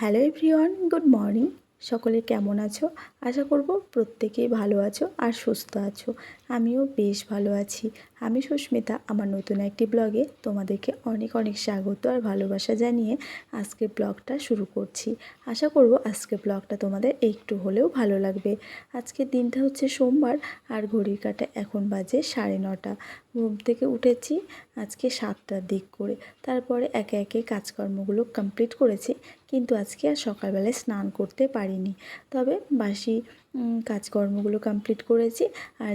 Hello everyone, good morning. সকলে কেমন আছো? আশা করব প্রত্যেকেই ভালো আছো আর সুস্থ আছো। আমিও বেশ ভালো আছি। আমি সুস্মিতা। আমার নতুন একটি ব্লগে তোমাদেরকে অনেক অনেক স্বাগত আর ভালোবাসা জানিয়ে আজকের ব্লগটা শুরু করছি। আশা করব আজকের ব্লগটা তোমাদের একটু হলেও ভালো লাগবে। আজকের দিনটা হচ্ছে সোমবার আর ঘড়ির কাঁটা এখন বাজে 9:30। ঘুম থেকে উঠেছি আজকে 7টার দিক করে। তারপরে একে একে কাজকর্মগুলো কমপ্লিট করেছি, কিন্তু আজকে আর সকালবেলায় স্নান করতে পারিনি। তবে বাসি কাজকর্মগুলো কমপ্লিট করেছি। আর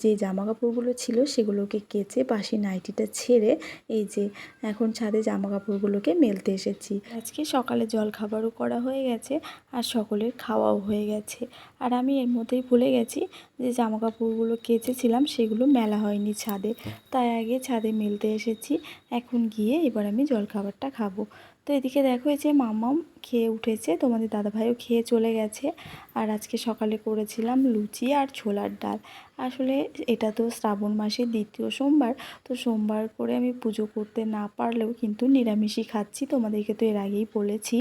যে জামা কাপড়গুলো ছিল সেগুলোকে কেচে বাসি নাইটিটা ছেড়ে এই যে এখন ছাদে জামা কাপড়গুলোকে মেলতে এসেছি। আজকে সকালে জলখাবারও করা হয়ে গেছে আর সকলের খাওয়াও হয়ে গেছে। আর আমি এর মধ্যেই ভুলে গেছি যে জামা কাপড়গুলো কেচেছিলাম সেগুলো মেলা হয়নি ছাদে, তাই আগে ছাদে মেলতে এসেছি। এখন গিয়ে এবার আমি জলখাবারটা খাবো। তো এদিকে দেখো এই যে মাম্মাম খেয়ে উঠেছে, তোমাদের দাদাভাইও খেয়ে চলে গেছে। আর আজকে সকালে করেছিলাম লুচি আর ছোলার ডাল। আসলে এটা তো শ্রাবণ মাসের দ্বিতীয় সোমবার, তো সোমবার করে আমি পুজো করতে না পারলেও কিন্তু নিরামিষই খাচ্ছি। তোমাদেরকে তো এর আগেই বলেছি।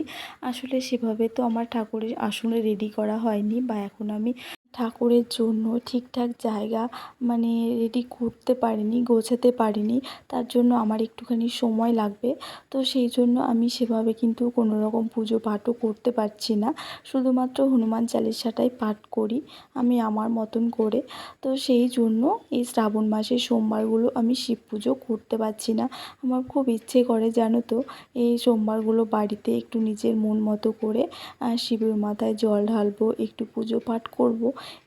আসলে সেভাবে তো আমার ঠাকুরের আসলে রেডি করা হয়নি, বা এখন আমি ঠাকুরের জন্য ঠিকঠাক জায়গা রেডি করতে পারিনি, গোছাতে পারিনি। তার জন্য আমার একটুখানি সময় লাগবে। তো সেই জন্য আমি সেভাবে কিন্তু কোনো রকম পুজো পাঠও করতে পারছি না। শুধুমাত্র হনুমান চালিসাটাই পাঠ করি আমি আমার মতন করে। তো সেই জন্য এই শ্রাবণ মাসের সোমবারগুলো আমি শিব পুজো করতে পারছি না। আমার খুব ইচ্ছে করে জানো তো, এই সোমবারগুলো বাড়িতে একটু নিজের মন মতো করে শিবের মাথায় জল ঢালবো, একটু পুজো পাঠ করব।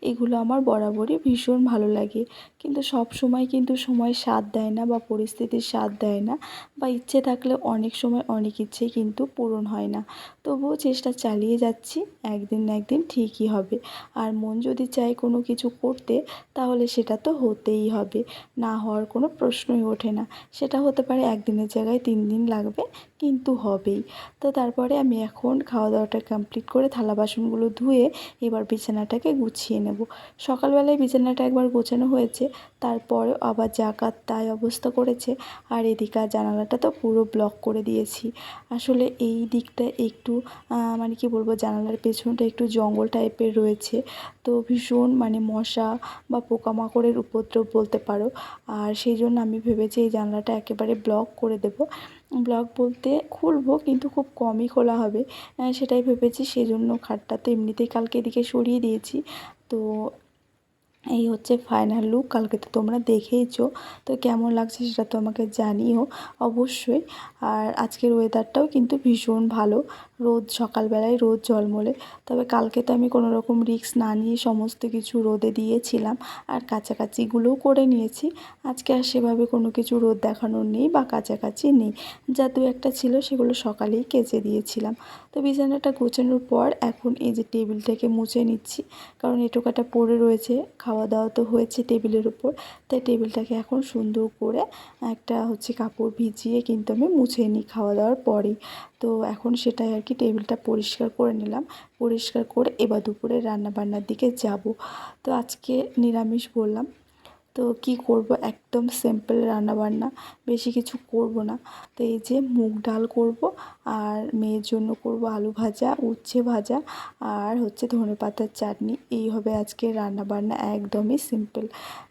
এগুলো আমার বরাবরই ভীষণ ভালো লাগে। কিন্তু সব সময় কিন্তু সময় সাথ দেয় না, বা পরিস্থিতির সাথ দেয় না, বা ইচ্ছে থাকলে অনেক সময় অনেক ইচ্ছে কিন্তু পূরণ হয় না। তবুও চেষ্টা চালিয়ে যাচ্ছি, একদিন না একদিন ঠিকই হবে। আর মন যদি চায় কোনো কিছু করতে, তাহলে সেটা তো হতেই হবে, না হওয়ার কোনো প্রশ্নই ওঠে না। সেটা হতে পারে একদিনের জায়গায় 3 দিন লাগবে, কিন্তু হবেই। তো তারপরে আমি এখন খাওয়া দাওয়াটা কমপ্লিট করে থালা বাসনগুলো ধুয়ে এবার বিছানাটাকে গুছিয়ে নেব। সকালবেলায় বিছানাটা একবার গোছানো হয়েছে, তারপরে আবার জাকাত তাই অবস্থা করেছে। আর এদিকে জানালাটা তো পুরো ব্লক করে দিয়েছি। আসলে এই দিকটা একটু কি বলবো, জানালার পেছনটা একটু জঙ্গল টাইপের রয়েছে। তো ভীষণ মশা বা পোকামাকড়ের উপদ্রব বলতে পারো। আর সেই জন্য আমি ভেবেছি এই জানলাটা একেবারে ব্লক করে দেব। ব্লক বলতে খুলবো, কিন্তু খুব কমই খোলা হবে, সেটাই ভেবেছি। সেজন্য খাটটা তো এমনিতেই কালকে এদিকে সরিয়ে দিয়েছি। তো এই হচ্ছে ফাইনাল লুক। কালকে তো তোমরা দেখেইছো, তো কেমন লাগছে সেটা তো আমাকে জানিও অবশ্যই। আর আজকের ওয়েদারটাও কিন্তু ভীষণ ভালো, রোদ সকালবেলায় রোদ ঝলমলে। তবে কালকে তো আমি কোনো রকম রিস্ক না নিয়ে সমস্ত কিছু রোদে দিয়েছিলাম, আর কাছাকাছিগুলোও করে নিয়েছি। আজকে আর সেভাবে কোনো কিছু রোদ দেখানোর নেই বা কাছাকাছি নেই, যা দু একটা ছিল সেগুলো সকালেই কেচে দিয়েছিলাম। তো বিছানাটা গোছানোর পর এখন এই যে টেবিলটাকে মুছে নিচ্ছি, কারণ এঁটোকাটা পড়ে রয়েছে। খাওয়া দাওয়া তো হয়েছে টেবিলের উপর, তাই টেবিলটাকে এখন সুন্দর করে একটা কাপড় ভিজিয়ে কিন্তু আমি মুছে নিই খাওয়া দাওয়ার পরেই। তো এখন সেটাই আর কি, টেবিলটা পরিষ্কার করে নিলাম। পরিষ্কার করে এবার দুপুরে রান্নাবান্নার দিকে যাব। তো আজকে নিরামিষ বললাম, তো কি করব, একদম সিম্পল রান্নাবান্না, বেশি কিছু করব না। তো এই যে মুগ ডাল করব, আর মেয়ের জন্য করব আলু ভাজা, উচ্ছে ভাজা, আর ধনেপাতার চাটনি। এই হবে আজকে রান্নাবান্না, একদমই সিম্পল।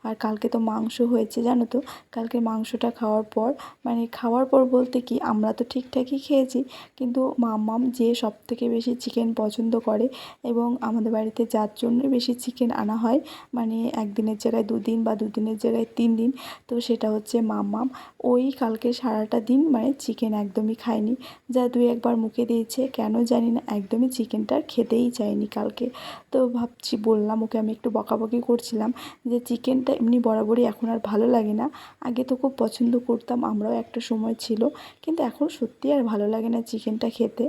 আর কালকে তো মাংস হয়েছে জানো তো। কালকে মাংসটা খাওয়ার পর বলতে কি, আমরা তো ঠিকঠাকই খেয়েছি, কিন্তু মাম্মাম যে সবথেকে বেশি চিকেন পছন্দ করে, এবং আমাদের বাড়িতে যার জন্য বেশি চিকেন আনা হয়, একদিনের জায়গায় 2 দিন বা 2 দিনের জায়গায় 3 দিন, তো সেটা হচ্ছে মাম্মাম। ওই কালকে সারাটা দিন চিকেন একদমই খায়নি, যা 2-1 বার মুখে দিয়েছে, কেন জানি না একদমই চিকেনটা খেতেই চায়নি কালকে। তো ভাবছি, বললাম ওকে, আমি একটু বকাবকি করছিলাম যে চিকেনটা এমনি বরাবরই এখন আর ভালো লাগে না। আগে তো খুব পছন্দ করতাম, আমরাও একটা সময় ছিল, কিন্তু এখন সত্যি আর ভালো লাগে না চিকেনটা খেতে।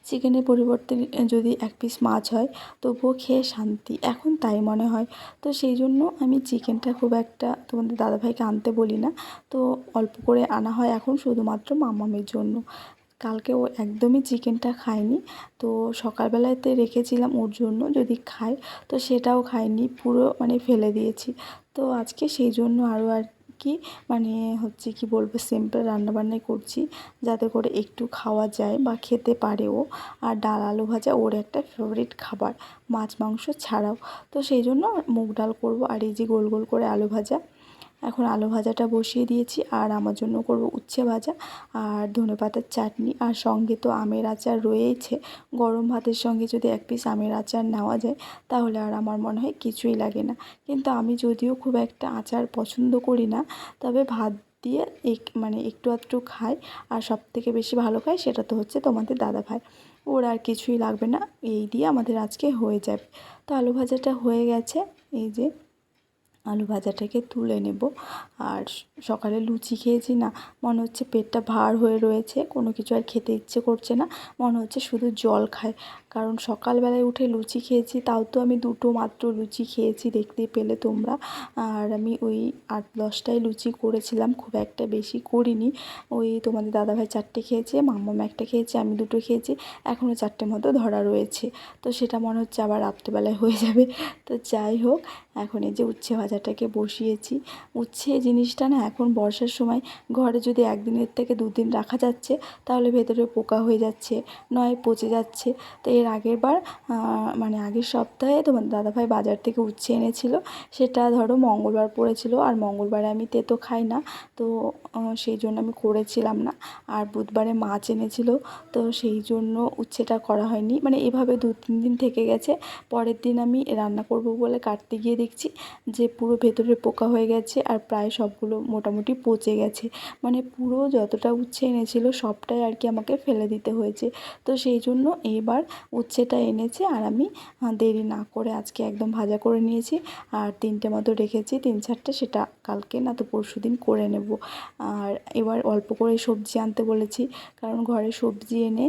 চিকেনের পরিবর্তে যদি 1 পিস মাছ হয় তবুও খেয়ে শান্তি, এখন তাই মনে হয়। তো সেই জন্য আমি চিকেনটা খুব একটা তোমাদের দাদাভাইকে আনতে বলি না, তো অল্প করে আনা হয় এখন শুধুমাত্র মামামের জন্য। কালকে ও একদমই চিকেনটা খায়নি, তো সকালবেলাতে রেখেছিলাম ওর জন্য যদি খায়, তো সেটাও খায়নি, পুরো ফেলে দিয়েছি। তো আজকে সেই জন্য আরও আর কি মানে হচ্ছে কি বলবো, সিম্পল রান্নাবান্নাই করছি, যাতে করে একটু খাওয়া যায় বা খেতে পারে ও। আর ডাল আলু ভাজা ওর একটা ফেভারিট খাবার, মাছ মাংস ছাড়াও। তো সেই জন্য মুগ ডাল করব, আর এই যে গোল গোল করে আলু ভাজা। এখন আলু ভাজাটা বসিয়ে দিয়েছি, আর আমার জন্য করব উচ্ছে ভাজা আর ধনেপাতার চাটনি, আর সঙ্গে তো আমের আচার রয়েইছে। গরম ভাতের সঙ্গে যদি এক পিস আমের আচার নেওয়া যায় তাহলে আর আমার মনে হয় কিছুই লাগে না। কিন্তু আমি যদিও খুব একটা আচার পছন্দ করি না, তবে ভাত দিয়ে মানে একটু আধটু খাই। আর সবথেকে বেশি ভালো খাই সেটা তো হচ্ছে তোমাদের দাদাভাই, ওর আর কিছুই লাগবে না, এই দিয়ে আমাদের আজকে হয়ে যাবে। তো আলু ভাজাটা হয়ে গেছে, এই যে আলু ভাজাটাকে তুলে নেব। আর সকালে লুচি খেয়েছি না, মনে হচ্ছে পেটটা ভার হয়ে রয়েছে, কোনো কিছু আর খেতে ইচ্ছে করছে না, মনে হচ্ছে শুধু জল খায়। কারণ সকালবেলায় উঠে লুচি খেয়েছি, তাও তো আমি দুটো মাত্র লুচি খেয়েছি, দেখতেই পেলে তোমরা। আর আমি ওই 8-10টাই লুচি করেছিলাম, খুব একটা বেশি করিনি। ওই তোমাদের দাদাভাই 4টে খেয়েছে, মাম্মাম একটা খেয়েছে, আমি 2টো খেয়েছি, এখনও 4টে মতো ধরা রয়েছে। তো সেটা মনে হচ্ছে আবার রাত্রেবেলায় হয়ে যাবে। তো যাই হোক, এখন এই যে উচ্ছে ভাজাটাকে বসিয়েছি। উচ্ছে জিনিসটা না এখন বর্ষার সময় ঘরে যদি 1 দিনের থেকে 2 দিন রাখা যাচ্ছে, তাহলে ভেতরে পোকা হয়ে যাচ্ছে, নয় পচে যাচ্ছে। তো এর আগের বার মানে আগের সপ্তাহে তোমার দাদাভাই বাজার থেকে উচ্ছে এনেছিল, সেটা ধরো মঙ্গলবার পড়েছিল, আর মঙ্গলবারে আমি তেতো খাই না, তো সেই জন্য আমি করেছিলাম না। আর বুধবারে মাছ এনেছিল, তো সেই জন্য উচ্ছেটা করা হয়নি। মানে এভাবে 2-3 দিন থেকে গেছে। পরের দিন আমি রান্না করব বলে কাটতে গিয়ে দেখছি যে পুরো ভেতরে পোকা হয়ে গেছে, আর প্রায় সবগুলো মোটামুটি পচে গেছে। মানে পুরো যতটা উচ্ছে এনেছিল সবটাই আর কি আমাকে ফেলে দিতে হয়েছে। তো সেই জন্য এইবার উচ্ছেটা এনেছে, আর আমি দেরি না করে আজকে একদম ভাজা করে নিয়েছি। আর 3টে মতো রেখেছি, 3-4টে, সেটা কালকে না তো পরশুদিন করে নেব। আর এবার অল্প করে সবজি আনতে বলেছি, কারণ ঘরে সবজি এনে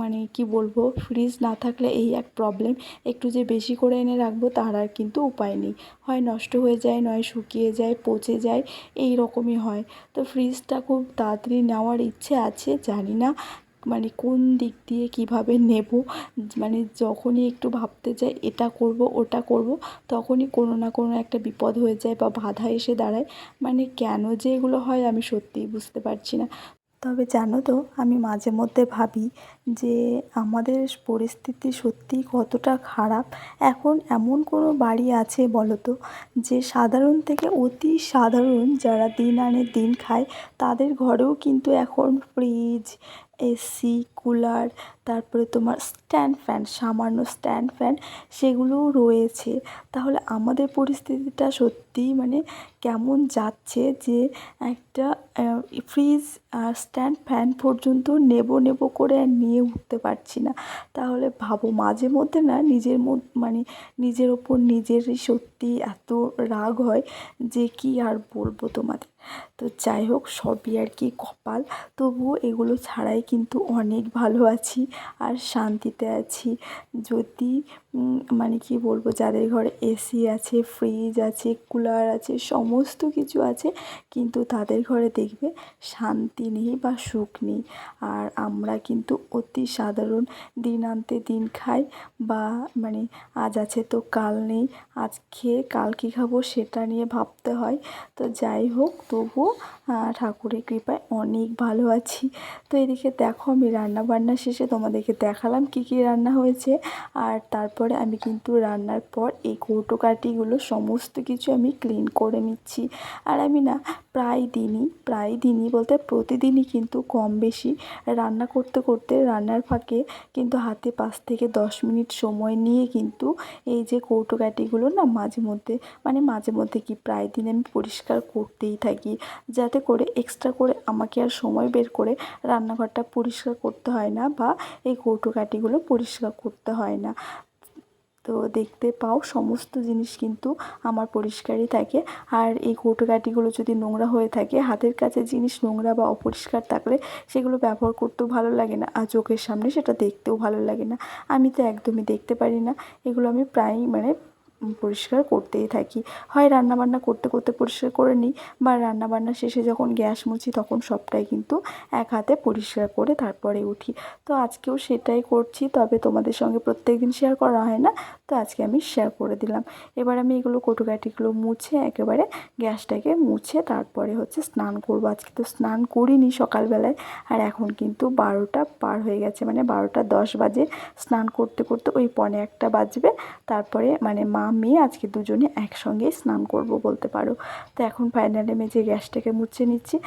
মানে কি বলবো, ফ্রিজ না থাকলে এই এক প্রবলেম, একটু যে বেশি করে এনে রাখবো তার আর কিন্তু উপায় নেই, হয় নষ্ট হয়ে যায়, নয় শুকিয়ে যায়, পচে যায়, এই রকমই হয়। তো ফ্রিজটা খুব তাড়াতাড়ি নেওয়ার ইচ্ছে আছে, জানি না মানে কোন দিক দিয়ে কিভাবে নেব। মানে যখনই একটু ভাবতে যাই এটা করব ওটা করব, তখনই কোনো না কোনো একটা বিপদ হয়ে যায় বা বাধা এসে দাঁড়ায়। মানে কেন যে এগুলো হয় আমি সত্যিই বুঝতে পারছি না। তবে জানো তো, আমি মাঝে মধ্যে ভাবি যে আমাদের পরিস্থিতি সত্যিই কতটা খারাপ। এখন এমন কোনো বাড়ি আছে বলো তো, যে সাধারণ থেকে অতি সাধারণ যারা দিন আনে দিন খায়, তাদের ঘরেও কিন্তু এখন ফ্রিজ, এসি, কুলার, তারপরে তোমার স্ট্যান্ড ফ্যান, সামান্য স্ট্যান্ড ফ্যান, সেগুলোও রয়েছে। তাহলে আমাদের পরিস্থিতিটা সত্যিই মানে কেমন যাচ্ছে, যে একটা ফ্রিজ আর স্ট্যান্ড ফ্যান পর্যন্ত নেব নেব করে আর নিয়ে উঠতে পারছি না। তাহলে ভাবো, মাঝে মধ্যে না মানে নিজের ওপর নিজেরই সত্যি এত রাগ হয় যে কি আর বলবো তোমাদের। তো যাই হোক, সবই আর কি কপাল। তবুও এগুলো ছাড়াই কিন্তু অনেক ভালো আছি আর শান্তিতে আছি। যদি মানে কি বলবো, যাদের ঘরে এসি আছে, ফ্রিজ আছে, কুলার আছে, সমস্ত কিছু আছে, কিন্তু তাদের ঘরে দেখবে শান্তি নেই বা সুখ নেই। আর আমরা কিন্তু অতি সাধারণ, দিন আনতে দিন খাই, বা মানে আজ আছে তো কাল নেই, আজ খেয়ে কাল কী খাবো সেটা নিয়ে ভাবতে হয়। তো যাই হোক, তবুও ঠাকুরের কৃপায় অনেক ভালো আছি। তো এদিকে দেখো, আমি রান্না বান্না শেষে তোমাদেরকে দেখালাম কী কী রান্না হয়েছে। আর তারপরে আমি কিন্তু রান্নার পর এই কৌটোকাঠিগুলো সমস্ত কিছু আমি ক্লিন করে নিচ্ছি। আর আমি না প্রায় দিনই বলতে প্রতিদিনই কিন্তু কম বেশি রান্না করতে করতে রান্নার ফাঁকে কিন্তু হাতে 5 থেকে 10 মিনিট সময় নিয়ে কিন্তু এই যে কৌটোকাঠিগুলো না মাঝে মধ্যে কি প্রায় দিন আমি পরিষ্কার করতেই থাকি, যাতে করে এক্সট্রা করে আমাকে আর সময় বের করে রান্নাঘরটা পরিষ্কার করতে হয় না, বা এই কৌটোকাঠিগুলো পরিষ্কার করতে হয় না। তো দেখতে পাও সমস্ত জিনিস কিন্তু আমার পরিষ্কারই থাকে। আর এই কৌটোকাঠিগুলো যদি নোংরা হয়ে থাকে, হাতের কাছে জিনিস নোংরা বা অপরিষ্কার থাকলে সেগুলো ব্যবহার করতেও ভালো লাগে না, আর চোখের সামনে সেটা দেখতেও ভালো লাগে না। আমি তো একদমই দেখতে পারি না। এগুলো আমি প্রায়ই মানে পরিষ্কার করতেই থাকি। হয় রান্নাবান্না করতে করতে পরিষ্কার করে নিই, বা রান্নাবান্না শেষে যখন গ্যাস মুছি তখন সবটাই কিন্তু এক হাতে পরিষ্কার করে তারপরে উঠি। তো আজকেও সেটাই করছি, তবে তোমাদের সঙ্গে প্রত্যেকদিন শেয়ার করা হয় না, তো আজকে আমি শেয়ার করে দিলাম। এবার আমি এগুলো কটুকাটিগুলো মুছে একেবারে গ্যাসটাকে মুছে তারপরে হচ্ছে স্নান করবো। আজকে তো স্নান করিনি সকালবেলায়, আর এখন কিন্তু 12টা পার হয়ে গেছে, মানে 12টা 10 বাজে। স্নান করতে করতে ওই 1:45 বাজবে, তারপরে মানে মা মেয়ে আজকে দুজনে একসঙ্গেই স্নান করব বলতে পারো। তো এখন ফাইনালি আমি যে গ্যাসটাকে মুছে নিচ্ছি।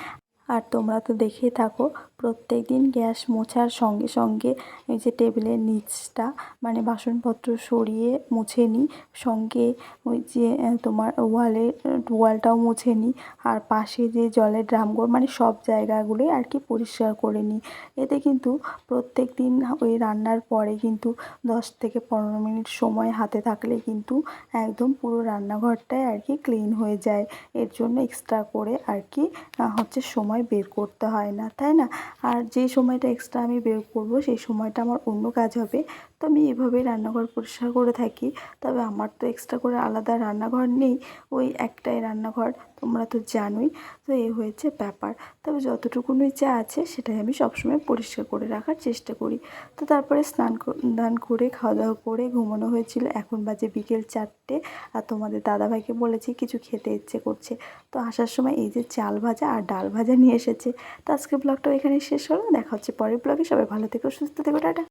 আর তোমরা তো দেখেই থাকো, প্রত্যেক দিন গ্যাস মোছার সঙ্গে সঙ্গে এই যে টেবিলের নিচটা মানে বাসনপত্র সরিয়ে মুছে নিই, সঙ্গে ওই যে তোমার ওয়ালটাও মুছে নিই, আর পাশে যে জলের ড্রামগুলো মানে সব জায়গাগুলোই আর কি পরিষ্কার করে নিই। এতে কিন্তু প্রত্যেক দিন ওই রান্নার পরে কিন্তু 10 থেকে 15 মিনিট সময় হাতে থাকলে কিন্তু একদম পুরো রান্নাঘরটাই আর কি ক্লিন হয়ে যায়। এর জন্য এক্সট্রা করে আর কি হচ্ছে সময় বের করতে হয় না, তাই না? আর যেই সময়টা এক্সট্রা আমি বের করব সেই সময়টা আমার অন্য কাজ হবে। তো আমি এভাবেই রান্নাঘর পরিষ্কার করে থাকি। তবে আমার তো এক্সট্রা করে আলাদা রান্নাঘর নেই, ওই একটাই রান্নাঘর, তোমরা তো জানোই। তো এই হয়েছে ব্যাপার। তবে যতটুকুনি যা আছে সেটাই আমি সবসময় পরিষ্কার করে রাখার চেষ্টা করি। তো তারপরে দান করে খাওয়া দাওয়া করে ঘুমানো হয়েছিল। এখন বাজে বিকেল 4টে, আর তোমাদের দাদাভাইকে বলেছি কিছু খেতে ইচ্ছে করছে, তো আসার সময় এই যে চাল ভাজা আর ডাল ভাজা নিয়ে এসেছে। তো আজকের ব্লগটাও এখানে শেষ হলো, দেখা হচ্ছে পরের ব্লগে। সবাই ভালো থেকো, সুস্থ থেকো, টাটা।